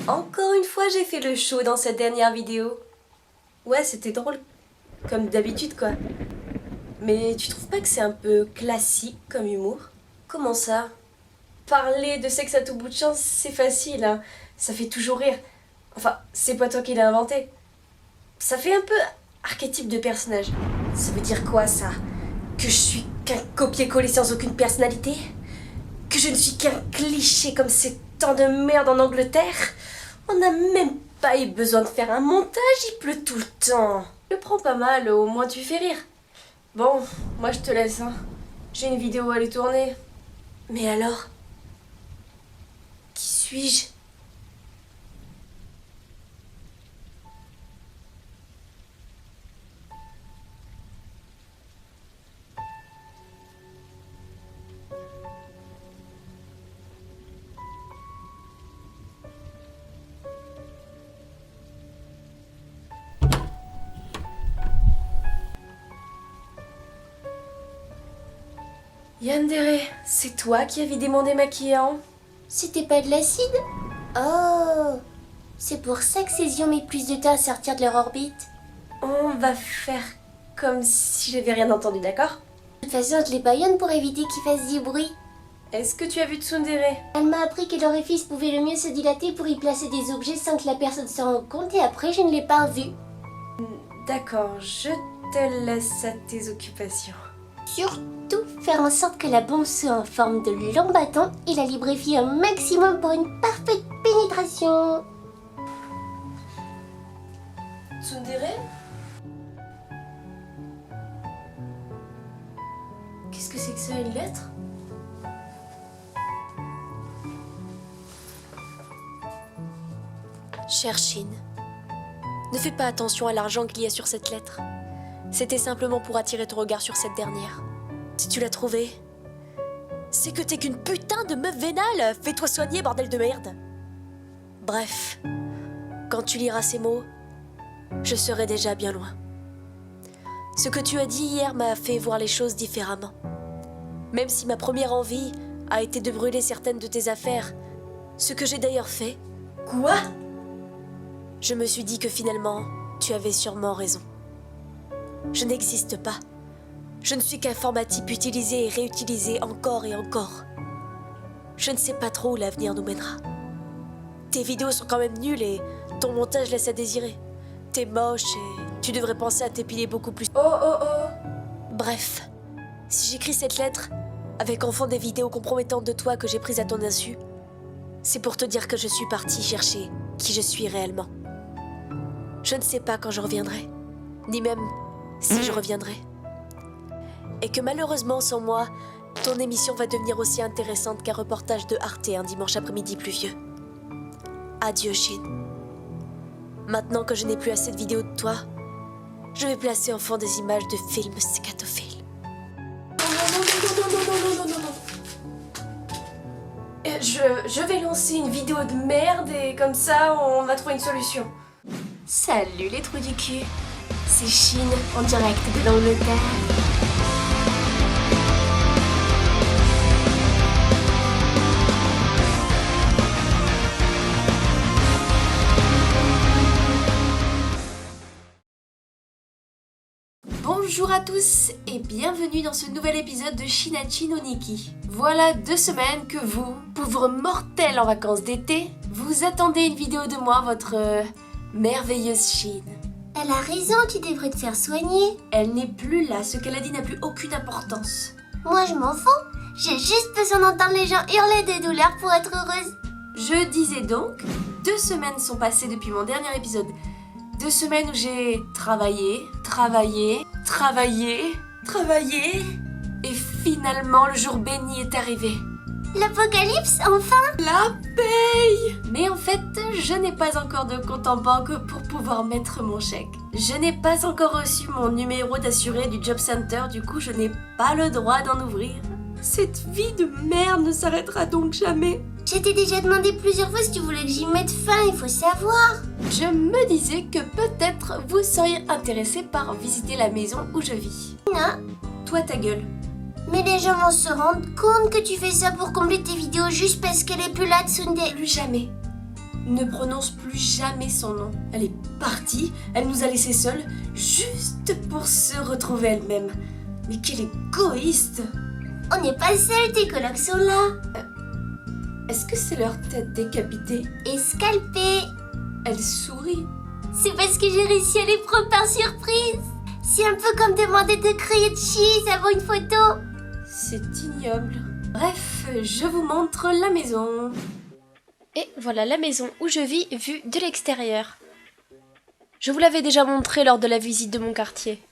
Encore une fois, j'ai fait le show dans cette dernière vidéo. Ouais, c'était drôle. Comme d'habitude, quoi. Mais tu trouves pas que c'est un peu classique comme humour? Comment ça? Parler de sexe à tout bout de champ, c'est facile, hein. Ça fait toujours rire. Enfin, c'est pas toi qui l'as inventé. Ça fait un peu archétype de personnage. Ça veut dire quoi, ça? Que je suis qu'un copier-coller sans aucune personnalité? Que je ne suis qu'un cliché comme ces temps de merde en Angleterre? On n'a même pas eu besoin de faire un montage, il pleut tout le temps. Je le prends pas mal, au moins tu fais rire. Bon, moi je te laisse, hein. J'ai une vidéo à aller tourner. Mais alors? Qui suis-je? Yandere, c'est toi qui as vidé mon démaquillant? C'était pas de l'acide? Oh, c'est pour ça que ces ions mettent plus de temps à sortir de leur orbite. On va faire comme si j'avais rien entendu, d'accord? De toute façon, je les baïonne pour éviter qu'ils fassent du bruit. Est-ce que tu as vu Tsundere? Elle m'a appris que l'orifice pouvait le mieux se dilater pour y placer des objets sans que la personne s'en rende compte et après je ne l'ai pas vu. D'accord, je te laisse à tes occupations. Surtout faire en sorte que la bombe soit en forme de long bâton et la lubrifier un maximum pour une parfaite pénétration. Tsundere? Qu'est-ce que c'est que ça, une lettre? Chère Chine, ne fais pas attention à l'argent qu'il y a sur cette lettre. C'était simplement pour attirer ton regard sur cette dernière. Si tu l'as trouvée, c'est que t'es qu'une putain de meuf vénale. Fais-toi soigner, bordel de merde. Bref, quand tu liras ces mots, je serai déjà bien loin. Ce que tu as dit hier m'a fait voir les choses différemment. Même si ma première envie a été de brûler certaines de tes affaires, ce que j'ai d'ailleurs fait, Quoi? je me suis dit que finalement, tu avais sûrement raison. Je n'existe pas. Je ne suis qu'un format type utilisé et réutilisé encore et encore. Je ne sais pas trop où l'avenir nous mènera. Tes vidéos sont quand même nulles et ton montage laisse à désirer. T'es moche et tu devrais penser à t'épiler beaucoup plus. Oh oh oh! Bref, si j'écris cette lettre, avec en fond des vidéos compromettantes de toi que j'ai prises à ton insu, c'est pour te dire que je suis partie chercher qui je suis réellement. Je ne sais pas quand je reviendrai, ni même si je reviendrai. Et que malheureusement, sans moi, ton émission va devenir aussi intéressante qu'un reportage de Arte un dimanche après-midi pluvieux. Adieu, Chine. Maintenant que je n'ai plus assez de vidéos de toi, je vais placer en fond des images de films scatophiles. Je vais lancer une vidéo de merde et comme ça, on va trouver une solution. Salut les trous du cul, c'est Chine en direct de l'Angleterre. Bonjour à tous et bienvenue dans ce nouvel épisode de Shinachi no Nikki. Voilà 2 semaines que vous, pauvres mortels en vacances d'été, vous attendez une vidéo de moi, votre merveilleuse Chine. Elle a raison, tu devrais te faire soigner. Elle n'est plus là, ce qu'elle a dit n'a plus aucune importance. Moi je m'en fous, j'ai juste besoin d'entendre les gens hurler de douleur pour être heureuse. Je disais donc, 2 semaines sont passées depuis mon dernier épisode. 2 semaines où j'ai travaillé, et finalement le jour béni est arrivé. L'apocalypse, enfin. La paye! Mais en fait, je n'ai pas encore de compte en banque pour pouvoir mettre mon chèque. Je n'ai pas encore reçu mon numéro d'assuré du Job Center, du coup je n'ai pas le droit d'en ouvrir. Cette vie de merde ne s'arrêtera donc jamais. Je t'ai déjà demandé plusieurs fois si tu voulais que j'y mette fin, il faut savoir. Je me disais que peut-être vous seriez intéressé par visiter la maison où je vis. Non, Toi ta gueule. mais les gens vont se rendre compte que tu fais ça pour combler tes vidéos juste parce qu'elle est plus là, Tsunde. Plus jamais. ne prononce plus jamais son nom. Elle est partie, elle nous a laissés seuls, juste pour se retrouver elle-même. Mais quelle égoïste! On n'est pas seuls, tes colocs sont là. Est-ce que c'est leur tête décapitée? Et scalpés. Elle sourit. C'est parce que j'ai réussi à les prendre par surprise. C'est un peu comme demander de crier de cheese avant une photo. C'est ignoble. Bref, je vous montre la maison. Et voilà la maison où je vis vue de l'extérieur. Je vous l'avais déjà montré lors de la visite de mon quartier.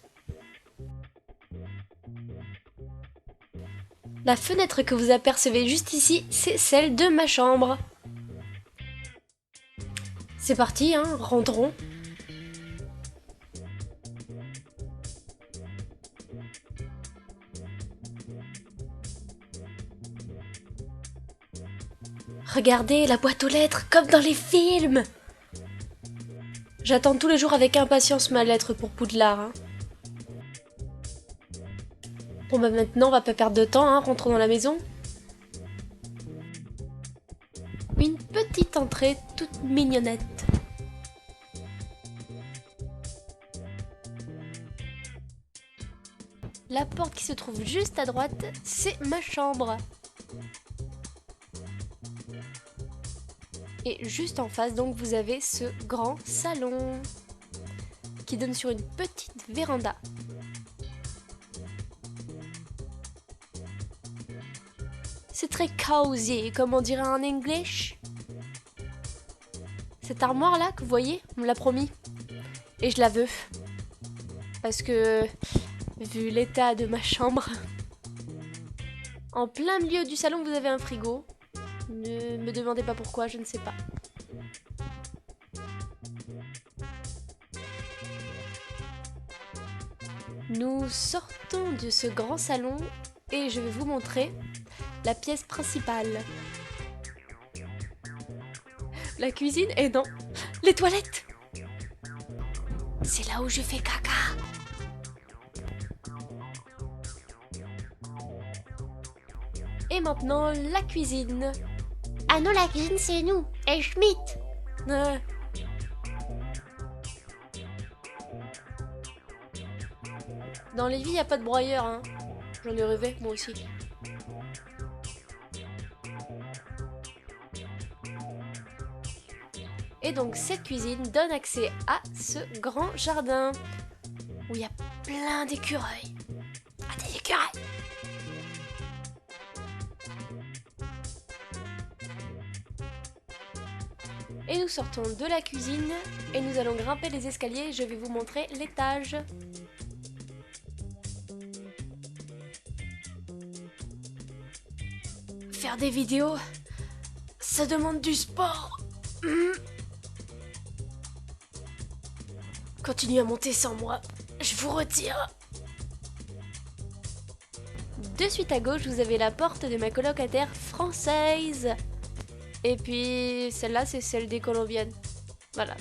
La fenêtre que vous apercevez juste ici, c'est celle de ma chambre. C'est parti, hein, rentrons. Regardez la boîte aux lettres, comme dans les films. J'attends tous les jours avec impatience ma lettre pour Poudlard. Hein. Bon bah maintenant on va pas perdre de temps, hein, rentrons dans la maison. Une petite entrée toute mignonnette. La porte qui se trouve juste à droite, c'est ma chambre. Et juste en face, donc, vous avez ce grand salon qui donne sur une petite véranda. C'est très cozy, comme on dirait en English. Cette armoire-là que vous voyez, on me l'a promis. Et je la veux. Parce que, vu l'état de ma chambre, en plein milieu du salon, vous avez un frigo. Ne me demandez pas pourquoi, je ne sais pas. Nous sortons de ce grand salon et je vais vous montrer la pièce principale. La cuisine et non, les toilettes. C'est là où je fais caca. Et maintenant, la cuisine. Ah non, la cuisine, c'est nous. Et Schmitt. Dans les vies, il n'y a pas de broyeur, hein. J'en ai rêvé, moi aussi. Et donc, cette cuisine donne accès à ce grand jardin où il y a plein d'écureuils. Ah, des écureuils! Et nous sortons de la cuisine et nous allons grimper les escaliers. Je vais vous montrer l'étage. Faire des vidéos, ça demande du sport. Continuez à monter sans moi, je vous retire. De suite à gauche, vous avez la porte de ma colocataire française. Et puis celle-là, c'est celle des colombiennes. Voilà.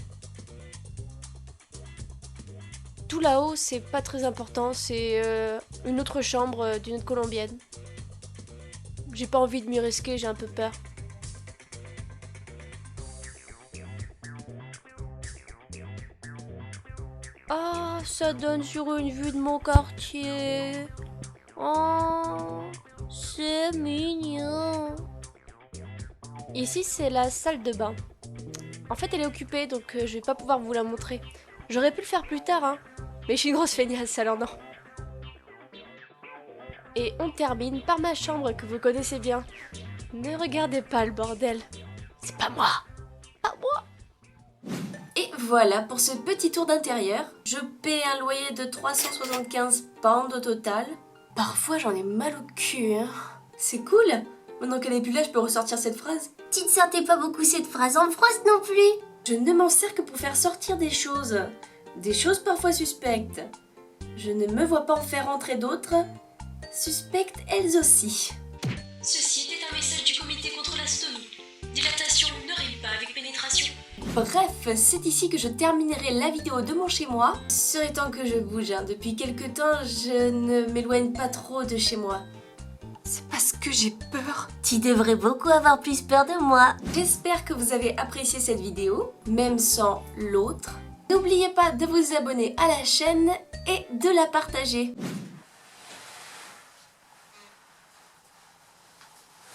Tout là-haut, c'est pas très important, c'est une autre chambre d'une autre colombienne. J'ai pas envie de m'y risquer, j'ai un peu peur. Ah, ça donne sur une vue de mon quartier. Oh, c'est mignon. Ici, c'est la salle de bain. En fait, elle est occupée, donc je vais pas pouvoir vous la montrer. J'aurais pu le faire plus tard, hein. Mais je suis une grosse feignasse, alors non. Et on termine par ma chambre que vous connaissez bien. Ne regardez pas le bordel. C'est pas moi. Pas moi. Et voilà pour ce petit tour d'intérieur. Je paie un loyer de 375 pounds au total. Parfois j'en ai mal au cul, hein. C'est cool. Maintenant qu'elle est plus là, je peux ressortir cette phrase. Tu ne sortais pas beaucoup cette phrase en France non plus. Je ne m'en sers que pour faire sortir des choses. Des choses parfois suspectes. Je ne me vois pas en faire entrer d'autres. Suspectes elles aussi. Ceci était un message du comité contre la stomie. Dilatation ne rime pas avec pénétration. Bref, c'est ici que je terminerai la vidéo de mon chez moi. Il serait temps que je bouge, hein. Depuis quelques temps, je ne m'éloigne pas trop de chez moi. C'est parce que que j'ai peur. Tu devrais beaucoup avoir plus peur de moi. J'espère que vous avez apprécié cette vidéo, même sans l'autre. N'oubliez pas de vous abonner à la chaîne et de la partager.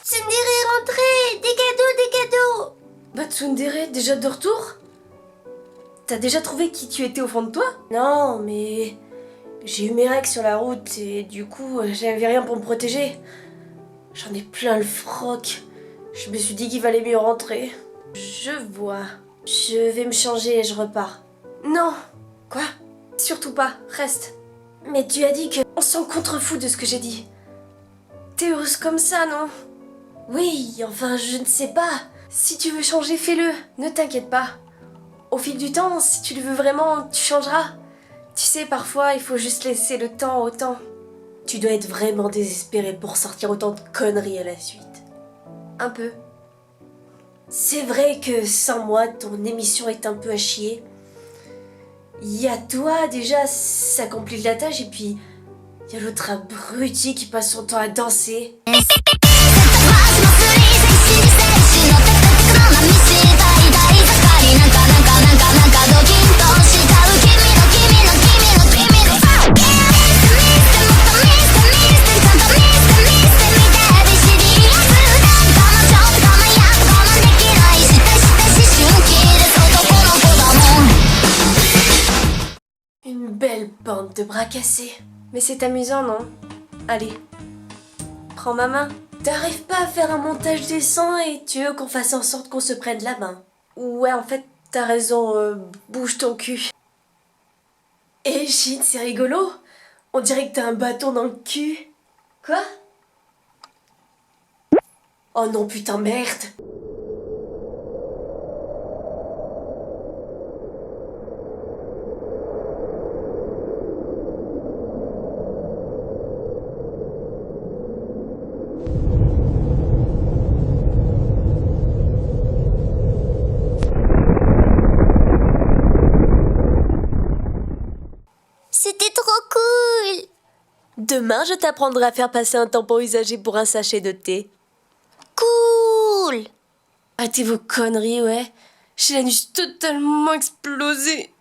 Tsundere est rentré. Des cadeaux, des cadeaux. Bah Tsundere, déjà de retour? T'as déjà trouvé qui tu étais au fond de toi? Non, mais j'ai eu mes règles sur la route et du coup, j'avais rien pour me protéger. J'en ai plein le froc. Je me suis dit qu'il valait mieux rentrer. Je vois. Je vais me changer et je repars. Non. Quoi? Surtout pas, reste. Mais tu as dit que... On s'en contrefout de ce que j'ai dit. T'es heureuse comme ça, non? Oui, enfin, je ne sais pas. Si tu veux changer, fais-le. Ne t'inquiète pas. Au fil du temps, si tu le veux vraiment, tu changeras. Tu sais, parfois, il faut juste laisser le temps au temps. Tu dois être vraiment désespéré pour sortir autant de conneries à la suite. Un peu. C'est vrai que sans moi, ton émission est un peu à chier. Il y a toi, déjà, ça complique la tâche, et puis il y a l'autre abruti qui passe son temps à danser. Une belle bande de bras cassés. Mais c'est amusant, non? Allez, prends ma main. T'arrives pas à faire un montage décent et tu veux qu'on fasse en sorte qu'on se prenne la main. Ouais, en fait, t'as raison, bouge ton cul. Eh, Shin, c'est rigolo. On dirait que t'as un bâton dans le cul. Quoi? Oh non, putain, merde. C'était trop cool. Demain, je t'apprendrai à faire passer un tampon usagé pour un sachet de thé. Cool. Arrêtez vos conneries, ouais. J'ai l'anus totalement explosé.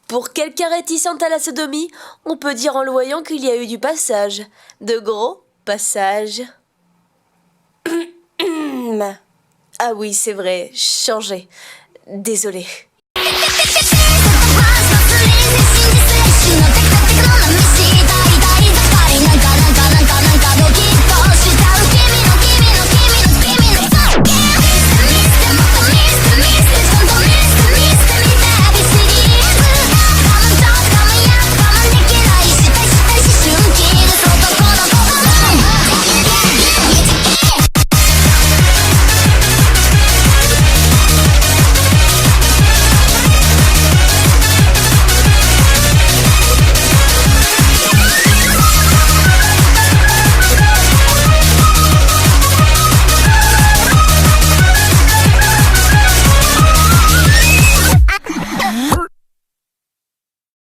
Pour quelqu'un réticent à la sodomie, on peut dire en le voyant qu'il y a eu du passage. De gros passages. Ah oui, c'est vrai, changé. Désolée. 「